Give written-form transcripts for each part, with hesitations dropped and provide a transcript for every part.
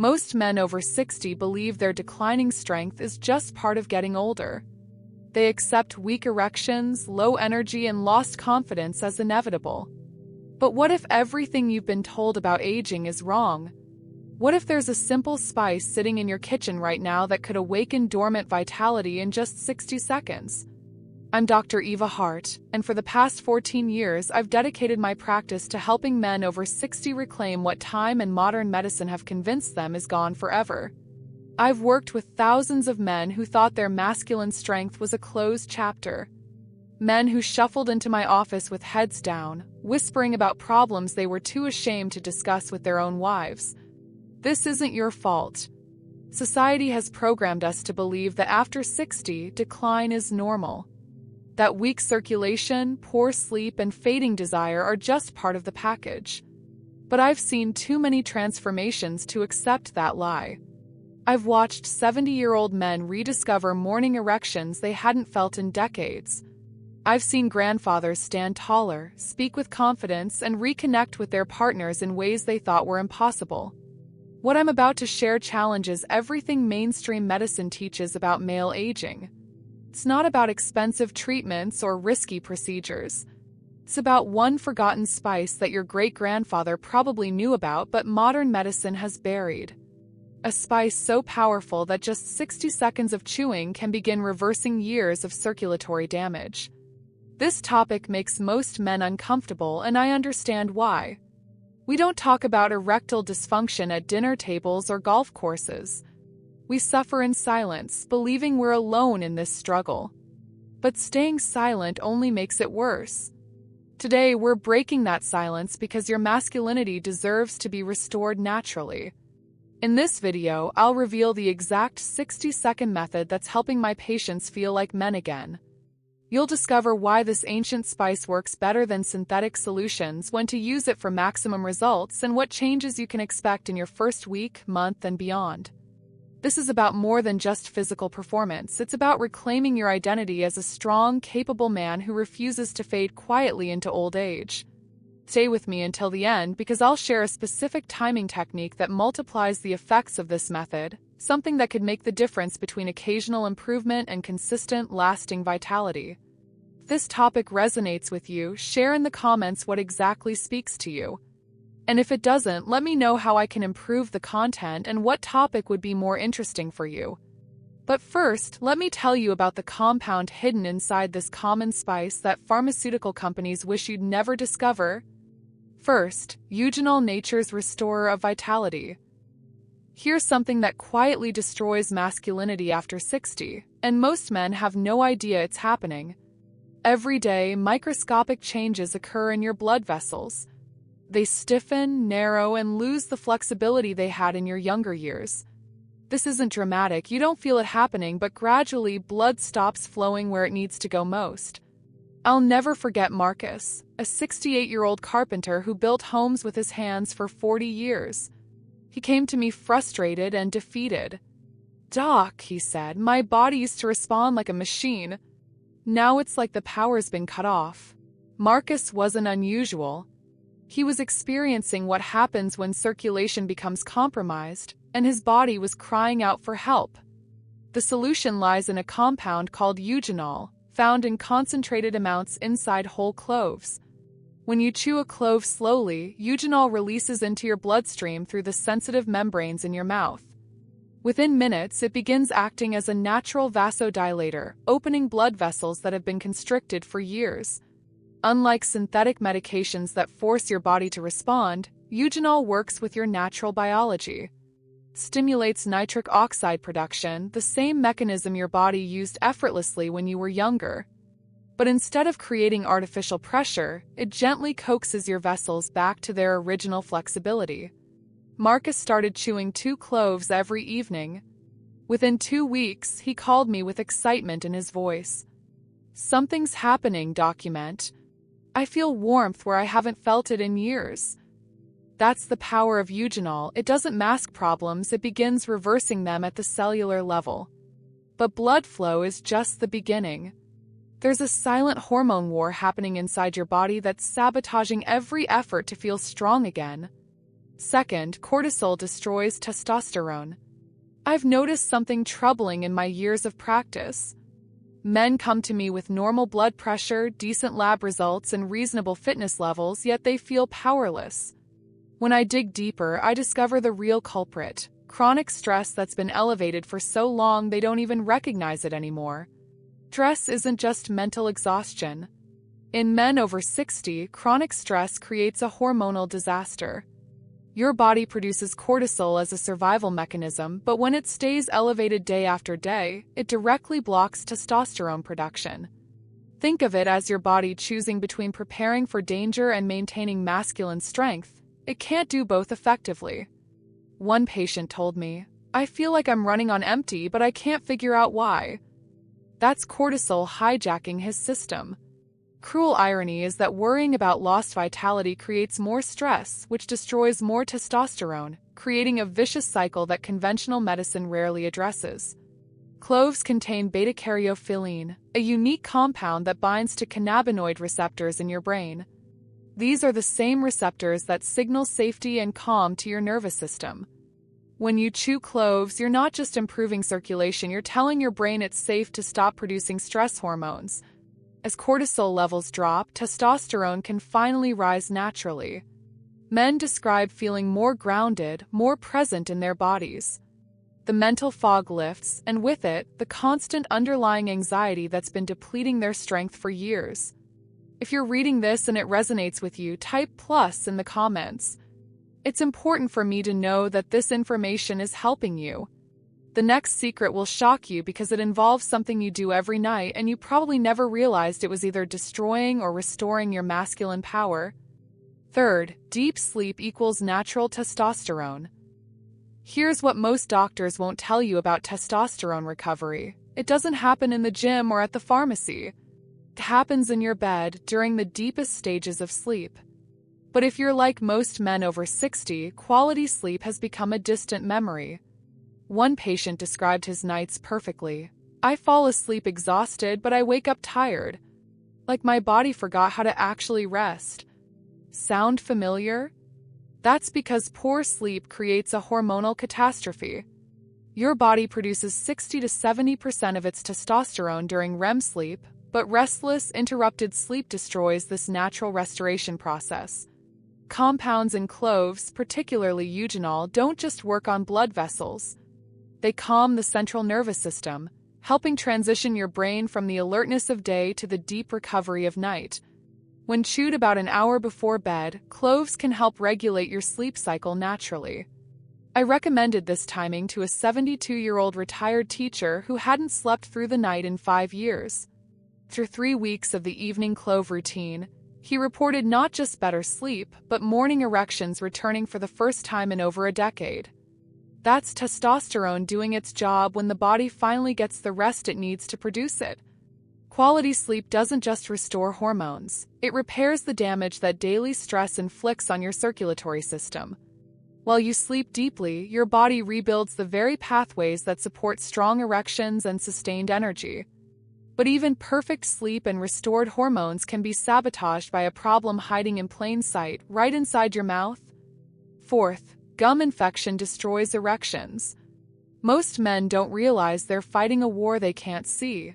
Most men over 60 believe their declining strength is just part of getting older. They accept weak erections, low energy, and lost confidence as inevitable. But what if everything you've been told about aging is wrong? What if there's a simple spice sitting in your kitchen right now that could awaken dormant vitality in just 60 seconds? I'm Dr. Eva Hart, and for the past 14 years I've dedicated my practice to helping men over 60 reclaim what time and modern medicine have convinced them is gone forever. I've worked with thousands of men who thought their masculine strength was a closed chapter. Men who shuffled into my office with heads down, whispering about problems they were too ashamed to discuss with their own wives. This isn't your fault. Society has programmed us to believe that after 60, decline is normal. That weak circulation, poor sleep, and fading desire are just part of the package. But I've seen too many transformations to accept that lie. I've watched 70-year-old men rediscover morning erections they hadn't felt in decades. I've seen grandfathers stand taller, speak with confidence, and reconnect with their partners in ways they thought were impossible. What I'm about to share challenges everything mainstream medicine teaches about male aging. It's not about expensive treatments or risky procedures. It's about one forgotten spice that your great-grandfather probably knew about but modern medicine has buried. A spice so powerful that just 60 seconds of chewing can begin reversing years of circulatory damage. This topic makes most men uncomfortable, and I understand why. We don't talk about erectile dysfunction at dinner tables or golf courses. We suffer in silence, believing we're alone in this struggle. But staying silent only makes it worse. Today, we're breaking that silence because your masculinity deserves to be restored naturally. In this video, I'll reveal the exact 60-second method that's helping my patients feel like men again. You'll discover why this ancient spice works better than synthetic solutions, when to use it for maximum results, and what changes you can expect in your first week, month, and beyond. This is about more than just physical performance. It's about reclaiming your identity as a strong, capable man who refuses to fade quietly into old age. Stay with me until the end because I'll share a specific timing technique that multiplies the effects of this method, something that could make the difference between occasional improvement and consistent, lasting vitality. If this topic resonates with you, share in the comments what exactly speaks to you. And if it doesn't, let me know how I can improve the content and what topic would be more interesting for you. But first, let me tell you about the compound hidden inside this common spice that pharmaceutical companies wish you'd never discover. First, eugenol, nature's restorer of vitality. Here's something that quietly destroys masculinity after 60, and most men have no idea it's happening. Every day, microscopic changes occur in your blood vessels. They stiffen, narrow, and lose the flexibility they had in your younger years. This isn't dramatic, you don't feel it happening, but gradually blood stops flowing where it needs to go most. I'll never forget Marcus, a 68-year-old carpenter who built homes with his hands for 40 years. He came to me frustrated and defeated. "Doc," he said, "my body used to respond like a machine. Now it's like the power's been cut off." Marcus wasn't unusual. He was experiencing what happens when circulation becomes compromised, and his body was crying out for help. The solution lies in a compound called eugenol, found in concentrated amounts inside whole cloves. When you chew a clove slowly, eugenol releases into your bloodstream through the sensitive membranes in your mouth. Within minutes, it begins acting as a natural vasodilator, opening blood vessels that have been constricted for years. Unlike synthetic medications that force your body to respond, eugenol works with your natural biology. Stimulates nitric oxide production, the same mechanism your body used effortlessly when you were younger. But instead of creating artificial pressure, it gently coaxes your vessels back to their original flexibility. Marcus started chewing 2 cloves every evening. Within 2 weeks, he called me with excitement in his voice. "Something's happening, document. I feel warmth where I haven't felt it in years." That's the power of eugenol. It doesn't mask problems, it begins reversing them at the cellular level. But blood flow is just the beginning. There's a silent hormone war happening inside your body that's sabotaging every effort to feel strong again. Second, cortisol destroys testosterone. I've noticed something troubling in my years of practice. Men come to me with normal blood pressure, decent lab results, and reasonable fitness levels, yet they feel powerless. When I dig deeper, I discover the real culprit: chronic stress that's been elevated for so long they don't even recognize it anymore. Stress isn't just mental exhaustion. In men over 60, chronic stress creates a hormonal disaster. Your body produces cortisol as a survival mechanism, but when it stays elevated day after day, it directly blocks testosterone production. Think of it as your body choosing between preparing for danger and maintaining masculine strength. It can't do both effectively. One patient told me, "I feel like I'm running on empty, but I can't figure out why." That's cortisol hijacking his system. Cruel irony is that worrying about lost vitality creates more stress, which destroys more testosterone, creating a vicious cycle that conventional medicine rarely addresses. Cloves contain beta-caryophyllene, a unique compound that binds to cannabinoid receptors in your brain. These are the same receptors that signal safety and calm to your nervous system. When you chew cloves, you're not just improving circulation, you're telling your brain it's safe to stop producing stress hormones. As cortisol levels drop, testosterone can finally rise naturally. Men describe feeling more grounded, more present in their bodies. The mental fog lifts, and with it, the constant underlying anxiety that's been depleting their strength for years. If you're reading this and it resonates with you, type plus in the comments. It's important for me to know that this information is helping you. The next secret will shock you because it involves something you do every night and you probably never realized it was either destroying or restoring your masculine power. Third, deep sleep equals natural testosterone. Here's what most doctors won't tell you about testosterone recovery. It doesn't happen in the gym or at the pharmacy. It happens in your bed during the deepest stages of sleep. But if you're like most men over 60, quality sleep has become a distant memory. One patient described his nights perfectly. "I fall asleep exhausted, but I wake up tired. Like my body forgot how to actually rest." Sound familiar? That's because poor sleep creates a hormonal catastrophe. Your body produces 60 to 70% of its testosterone during REM sleep, but restless, interrupted sleep destroys this natural restoration process. Compounds in cloves, particularly eugenol, don't just work on blood vessels. They calm the central nervous system, helping transition your brain from the alertness of day to the deep recovery of night. When chewed about an hour before bed, cloves can help regulate your sleep cycle naturally. I recommended this timing to a 72-year-old retired teacher who hadn't slept through the night in 5 years. After 3 weeks of the evening clove routine, he reported not just better sleep, but morning erections returning for the first time in over a decade. That's testosterone doing its job when the body finally gets the rest it needs to produce it. Quality sleep doesn't just restore hormones, it repairs the damage that daily stress inflicts on your circulatory system. While you sleep deeply, your body rebuilds the very pathways that support strong erections and sustained energy. But even perfect sleep and restored hormones can be sabotaged by a problem hiding in plain sight, right inside your mouth. Fourth, gum infection destroys erections. Most men don't realize they're fighting a war they can't see.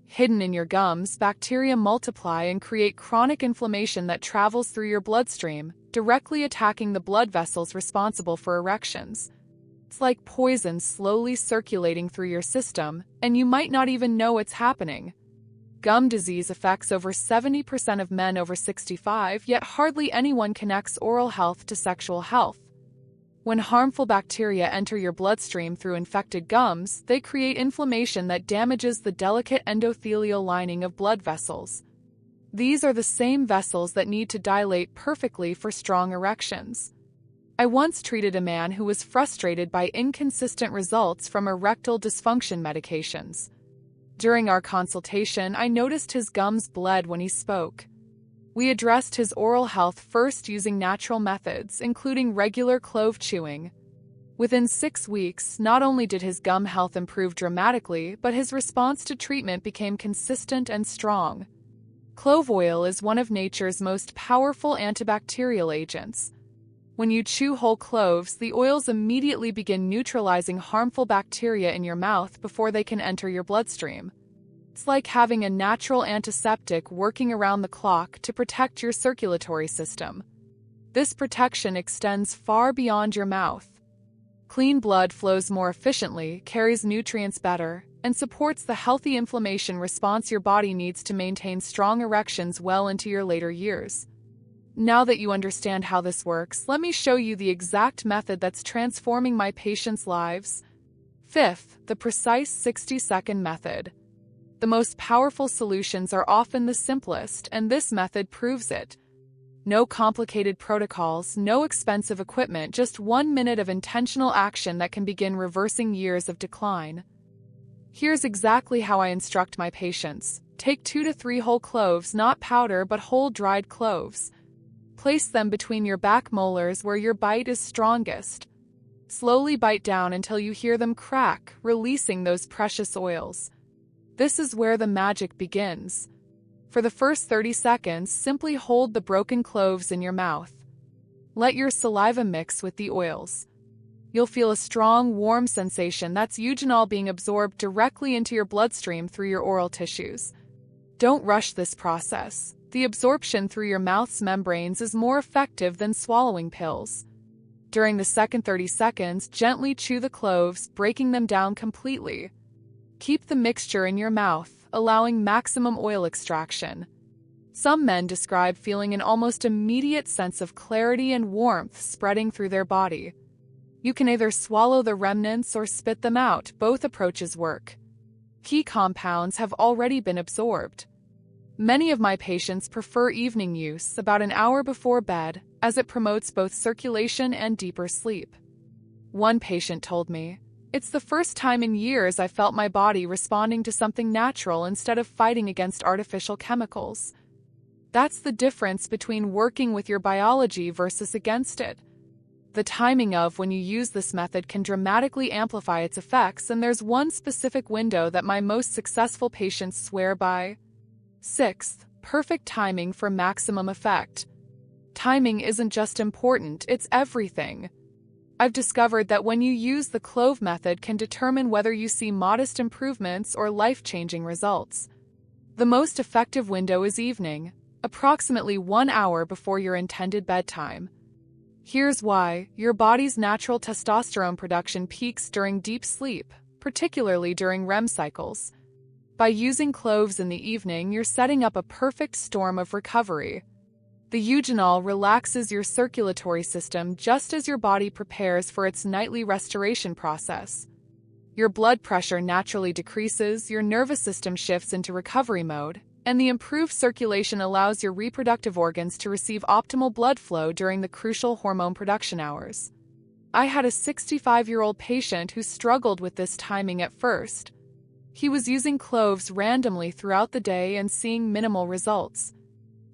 Hidden in your gums, bacteria multiply and create chronic inflammation that travels through your bloodstream, directly attacking the blood vessels responsible for erections. It's like poison slowly circulating through your system, and you might not even know it's happening. Gum disease affects over 70% of men over 65, yet hardly anyone connects oral health to sexual health. When harmful bacteria enter your bloodstream through infected gums, they create inflammation that damages the delicate endothelial lining of blood vessels. These are the same vessels that need to dilate perfectly for strong erections. I once treated a man who was frustrated by inconsistent results from erectile dysfunction medications. During our consultation, I noticed his gums bled when he spoke. We addressed his oral health first using natural methods, including regular clove chewing. Within 6 weeks, not only did his gum health improve dramatically, but his response to treatment became consistent and strong. Clove oil is one of nature's most powerful antibacterial agents. When you chew whole cloves, the oils immediately begin neutralizing harmful bacteria in your mouth before they can enter your bloodstream. It's like having a natural antiseptic working around the clock to protect your circulatory system. This protection extends far beyond your mouth. Clean blood flows more efficiently, carries nutrients better, and supports the healthy inflammation response your body needs to maintain strong erections well into your later years. Now that you understand how this works, let me show you the exact method that's transforming my patients' lives. Fifth, the precise 60-second method. The most powerful solutions are often the simplest, and this method proves it. No complicated protocols, no expensive equipment, just 1 minute of intentional action that can begin reversing years of decline. Here's exactly how I instruct my patients. Take 2 to 3 whole cloves, not powder but whole dried cloves. Place them between your back molars where your bite is strongest. Slowly bite down until you hear them crack, releasing those precious oils. This is where the magic begins. For the first 30 seconds, simply hold the broken cloves in your mouth. Let your saliva mix with the oils. You'll feel a strong, warm sensation that's eugenol being absorbed directly into your bloodstream through your oral tissues. Don't rush this process. The absorption through your mouth's membranes is more effective than swallowing pills. During the second 30 seconds, gently chew the cloves, breaking them down completely. Keep the mixture in your mouth, allowing maximum oil extraction. Some men describe feeling an almost immediate sense of clarity and warmth spreading through their body. You can either swallow the remnants or spit them out. Both approaches work. Key compounds have already been absorbed. Many of my patients prefer evening use, about an hour before bed, as it promotes both circulation and deeper sleep. One patient told me, "It's the first time in years I felt my body responding to something natural instead of fighting against artificial chemicals." That's the difference between working with your biology versus against it. The timing of when you use this method can dramatically amplify its effects, and there's one specific window that my most successful patients swear by. Sixth, perfect timing for maximum effect. Timing isn't just important, it's everything. I've discovered that when you use the clove method can determine whether you see modest improvements or life-changing results. The most effective window is evening, approximately 1 hour before your intended bedtime. Here's why: your body's natural testosterone production peaks during deep sleep, particularly during REM cycles. By using cloves in the evening, you're setting up a perfect storm of recovery. The eugenol relaxes your circulatory system just as your body prepares for its nightly restoration process. Your blood pressure naturally decreases, your nervous system shifts into recovery mode, and the improved circulation allows your reproductive organs to receive optimal blood flow during the crucial hormone production hours. I had a 65-year-old patient who struggled with this timing at first. He was using cloves randomly throughout the day and seeing minimal results.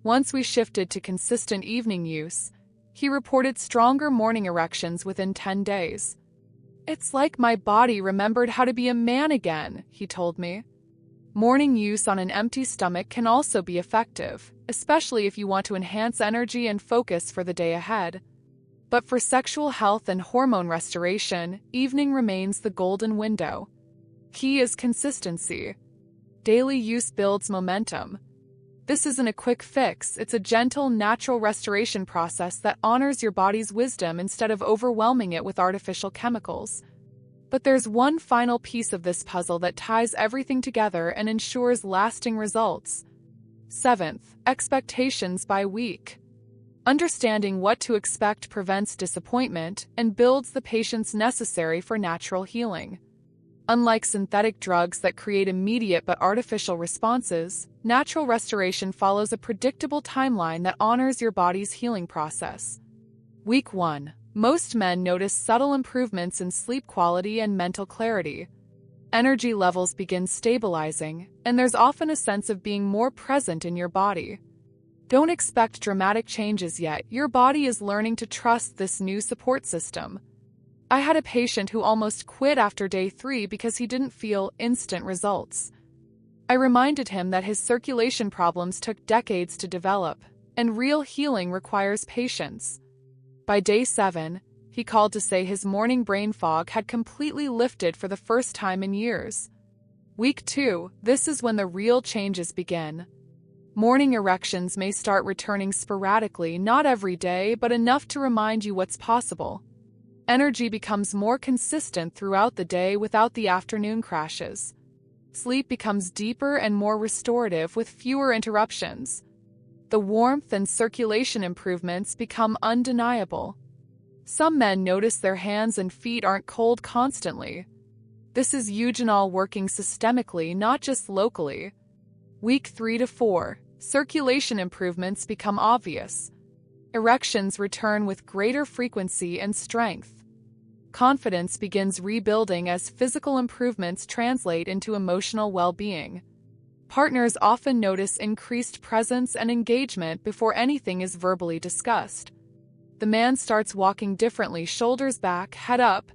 Once we shifted to consistent evening use, he reported stronger morning erections within 10 days. "It's like my body remembered how to be a man again," he told me. Morning use on an empty stomach can also be effective, especially if you want to enhance energy and focus for the day ahead. But for sexual health and hormone restoration, evening remains the golden window. Key is consistency. Daily use builds momentum. This isn't a quick fix, it's a gentle, natural restoration process that honors your body's wisdom instead of overwhelming it with artificial chemicals. But there's one final piece of this puzzle that ties everything together and ensures lasting results. Seventh, expectations by week. Understanding what to expect prevents disappointment and builds the patience necessary for natural healing. Unlike synthetic drugs that create immediate but artificial responses, natural restoration follows a predictable timeline that honors your body's healing process. Week 1. Most men notice subtle improvements in sleep quality and mental clarity. Energy levels begin stabilizing, and there's often a sense of being more present in your body. Don't expect dramatic changes yet, your body is learning to trust this new support system. I had a patient who almost quit after day 3 because he didn't feel instant results. I reminded him that his circulation problems took decades to develop, and real healing requires patience. By day 7, he called to say his morning brain fog had completely lifted for the first time in years. Week 2, this is when the real changes begin. Morning erections may start returning sporadically, not every day, but enough to remind you what's possible. Energy becomes more consistent throughout the day without the afternoon crashes. Sleep becomes deeper and more restorative with fewer interruptions. The warmth and circulation improvements become undeniable. Some men notice their hands and feet aren't cold constantly. This is eugenol working systemically, not just locally. Week 3 to 4, circulation improvements become obvious. Erections return with greater frequency and strength. Confidence begins rebuilding as physical improvements translate into emotional well-being. Partners often notice increased presence and engagement before anything is verbally discussed. The man starts walking differently, shoulders back, head up.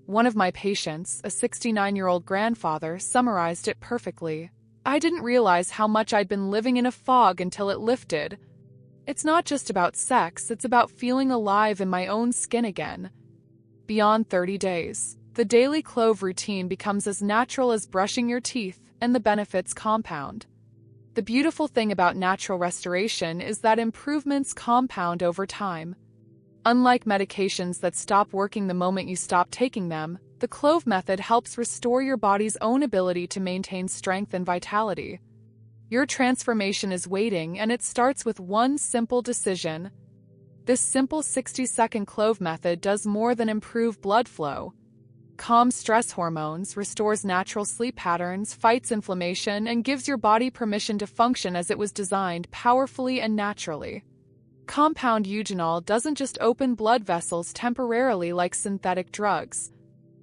One of my patients, a 69-year-old grandfather, summarized it perfectly. I didn't realize how much I'd been living in a fog until it lifted. It's not just about sex, it's about feeling alive in my own skin again. Beyond 30 days, the daily clove routine becomes as natural as brushing your teeth, and the benefits compound. The beautiful thing about natural restoration is that improvements compound over time. Unlike medications that stop working the moment you stop taking them, the clove method helps restore your body's own ability to maintain strength and vitality. Your transformation is waiting, and it starts with one simple decision. This simple 60-second clove method does more than improve blood flow. Calms stress hormones, restores natural sleep patterns, fights inflammation, and gives your body permission to function as it was designed, powerfully and naturally. Compound eugenol doesn't just open blood vessels temporarily like synthetic drugs.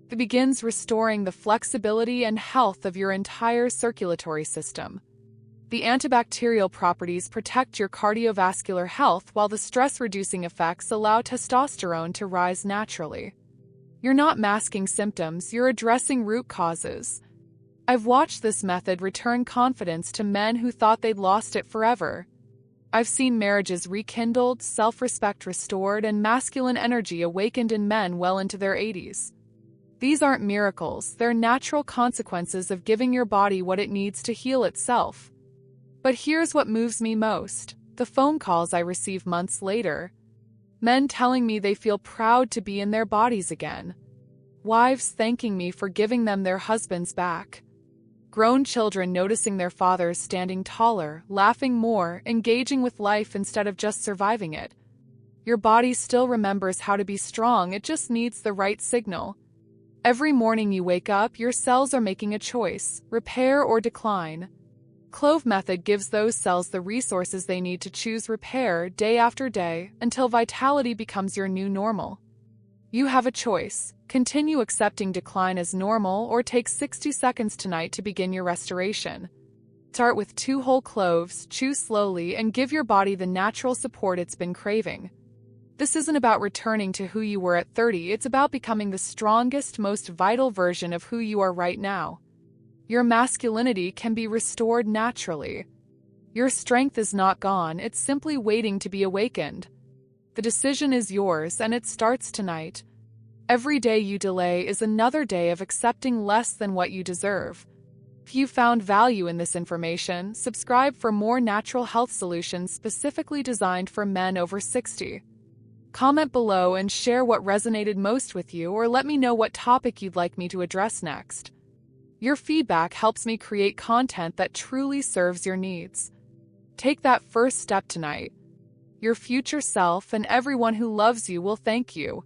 It begins restoring the flexibility and health of your entire circulatory system. The antibacterial properties protect your cardiovascular health, while the stress-reducing effects allow testosterone to rise naturally. You're not masking symptoms, you're addressing root causes. I've watched this method return confidence to men who thought they'd lost it forever. I've seen marriages rekindled, self-respect restored, and masculine energy awakened in men well into their 80s. These aren't miracles, they're natural consequences of giving your body what it needs to heal itself. But here's what moves me most: the phone calls I receive months later. Men telling me they feel proud to be in their bodies again. Wives thanking me for giving them their husbands back. Grown children noticing their fathers standing taller, laughing more, engaging with life instead of just surviving it. Your body still remembers how to be strong, it just needs the right signal. Every morning you wake up, your cells are making a choice: repair or decline. Clove method gives those cells the resources they need to choose repair day after day until vitality becomes your new normal. You have a choice: continue accepting decline as normal, or take 60 seconds tonight to begin your restoration. Start with 2 whole cloves, chew slowly, and give your body the natural support it's been craving. This isn't about returning to who you were at 30, it's about becoming the strongest, most vital version of who you are right now. Your masculinity can be restored naturally. Your strength is not gone, it's simply waiting to be awakened. The decision is yours, and it starts tonight. Every day you delay is another day of accepting less than what you deserve. If you found value in this information, subscribe for more natural health solutions specifically designed for men over 60. Comment below and share what resonated most with you, or let me know what topic you'd like me to address next. Your feedback helps me create content that truly serves your needs. Take that first step tonight. Your future self and everyone who loves you will thank you.